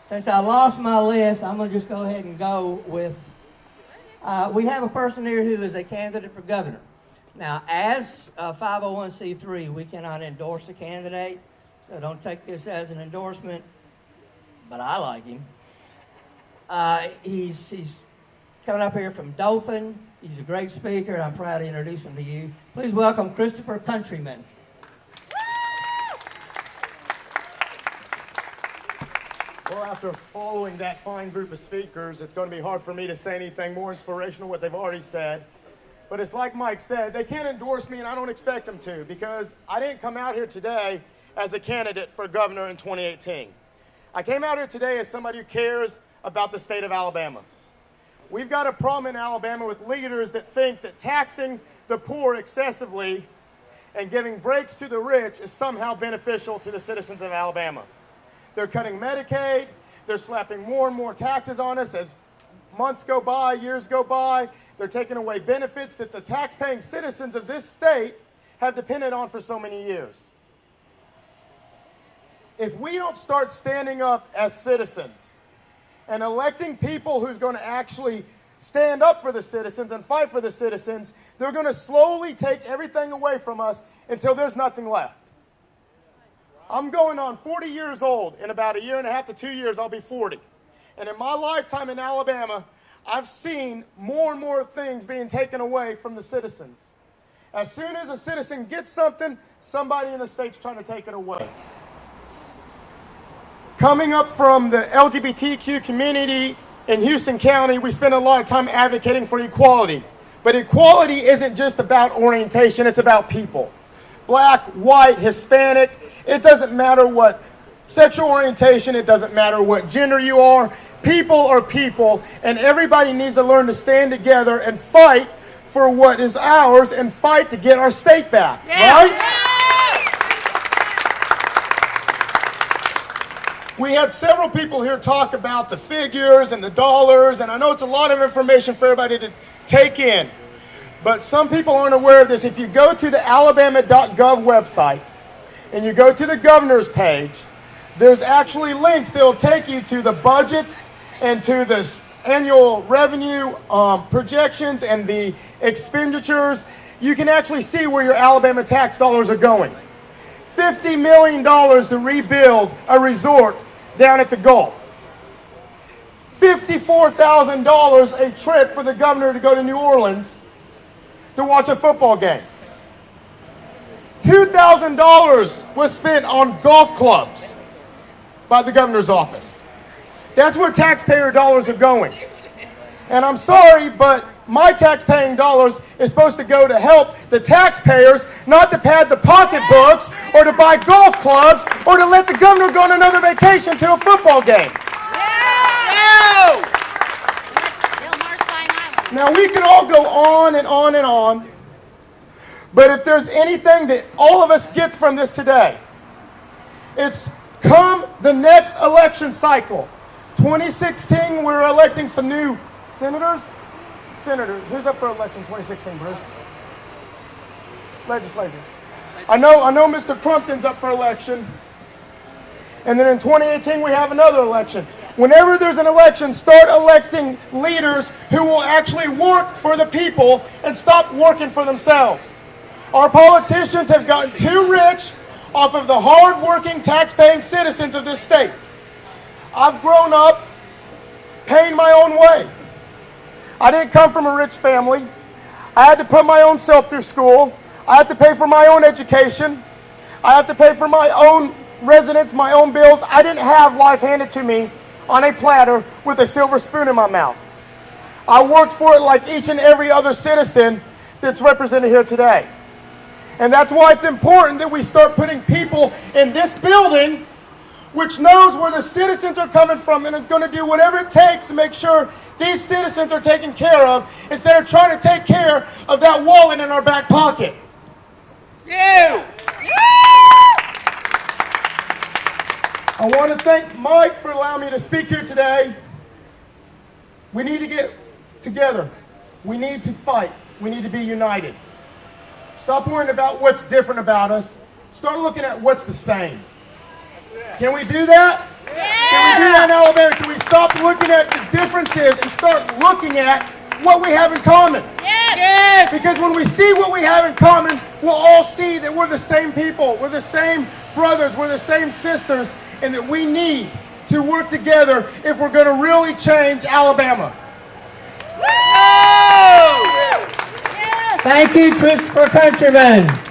Since I lost my list, I'm going to just go ahead and go with, we have a person here who is a candidate for governor. Now, as a 501c3, we cannot endorse a candidate, so don't take this as an endorsement, but I like him. He's coming up here from Dothan. He's a great speaker, and I'm proud to introduce him to you. Please welcome Christopher Countryman. Well, after following that fine group of speakers, it's going to be hard for me to say anything more inspirational what they've already said. But it's like Mike said, they can't endorse me, and I don't expect them to, because I didn't come out here today as a candidate for governor in 2018. I came out here today as somebody who cares about the state of Alabama. We've got a problem in Alabama with leaders that think that taxing the poor excessively and giving breaks to the rich is somehow beneficial to the citizens of Alabama. They're cutting Medicaid. They're slapping more and more taxes on us as months go by, years go by. They're taking away benefits that the tax-paying citizens of this state have depended on for so many years. If we don't start standing up as citizens and electing people who's going to actually stand up for the citizens and fight for the citizens, they're going to slowly take everything away from us until there's nothing left. I'm going on 40 years old. In about a year and a half to 2 years, I'll be 40. And in my lifetime in Alabama, I've seen more and more things being taken away from the citizens. As soon as a citizen gets something, somebody in the state's trying to take it away. Coming up from the LGBTQ community in Houston County, we spend a lot of time advocating for equality. But equality isn't just about orientation, it's about people. Black, white, Hispanic, it doesn't matter what sexual orientation, it doesn't matter what gender you are. People are people, and everybody needs to learn to stand together and fight for what is ours and fight to get our state back, right? Yeah. We had several people here talk about the figures and the dollars, and I know it's a lot of information for everybody to take in. But some people aren't aware of this. If you go to the alabama.gov website and you go to the governor's page, there's actually links that will take you to the budgets and to the annual revenue projections and the expenditures. You can actually see where your Alabama tax dollars are going. $50 million to rebuild a resort down at the Gulf. $54,000 a trip for the governor to go to New Orleans to watch a football game. $2,000 was spent on golf clubs by the governor's office. That's where taxpayer dollars are going. And I'm sorry, but my tax-paying dollars is supposed to go to help the taxpayers, not to pad the pocketbooks or to buy golf clubs or to let the governor go on another vacation to a football game. Now, we can all go on and on and on, but if there's anything that all of us gets from this today, it's come the next election cycle. 2016, we're electing some new senators. Who's up for election 2016, Bruce? Legislature. I know Mr. Crumpton's up for election. And then in 2018, we have another election. Whenever there's an election, start electing leaders who will actually work for the people and stop working for themselves. Our politicians have gotten too rich off of the hard-working, tax-paying citizens of this state. I've grown up paying my own way. I didn't come from a rich family. I had to put my own self through school. I had to pay for my own education. I have to pay for my own residence, my own bills. I didn't have life handed to me on a platter with a silver spoon in my mouth. I worked for it like each and every other citizen that's represented here today. And that's why it's important that we start putting people in this building which knows where the citizens are coming from and is going to do whatever it takes to make sure these citizens are taken care of instead of trying to take care of that wallet in our back pocket. Yeah. I want to thank Mike for allowing me to speak here today. We need to get together. We need to fight. We need to be united. Stop worrying about what's different about us. Start looking at what's the same. Can we do that? Yeah. Can we do that in Alabama? looking at the differences and start looking at what we have in common. Yes! Because when we see what we have in common, we'll all see that we're the same people, we're the same brothers, we're the same sisters, and that we need to work together if we're going to really change Alabama. Thank you, Christopher Countryman.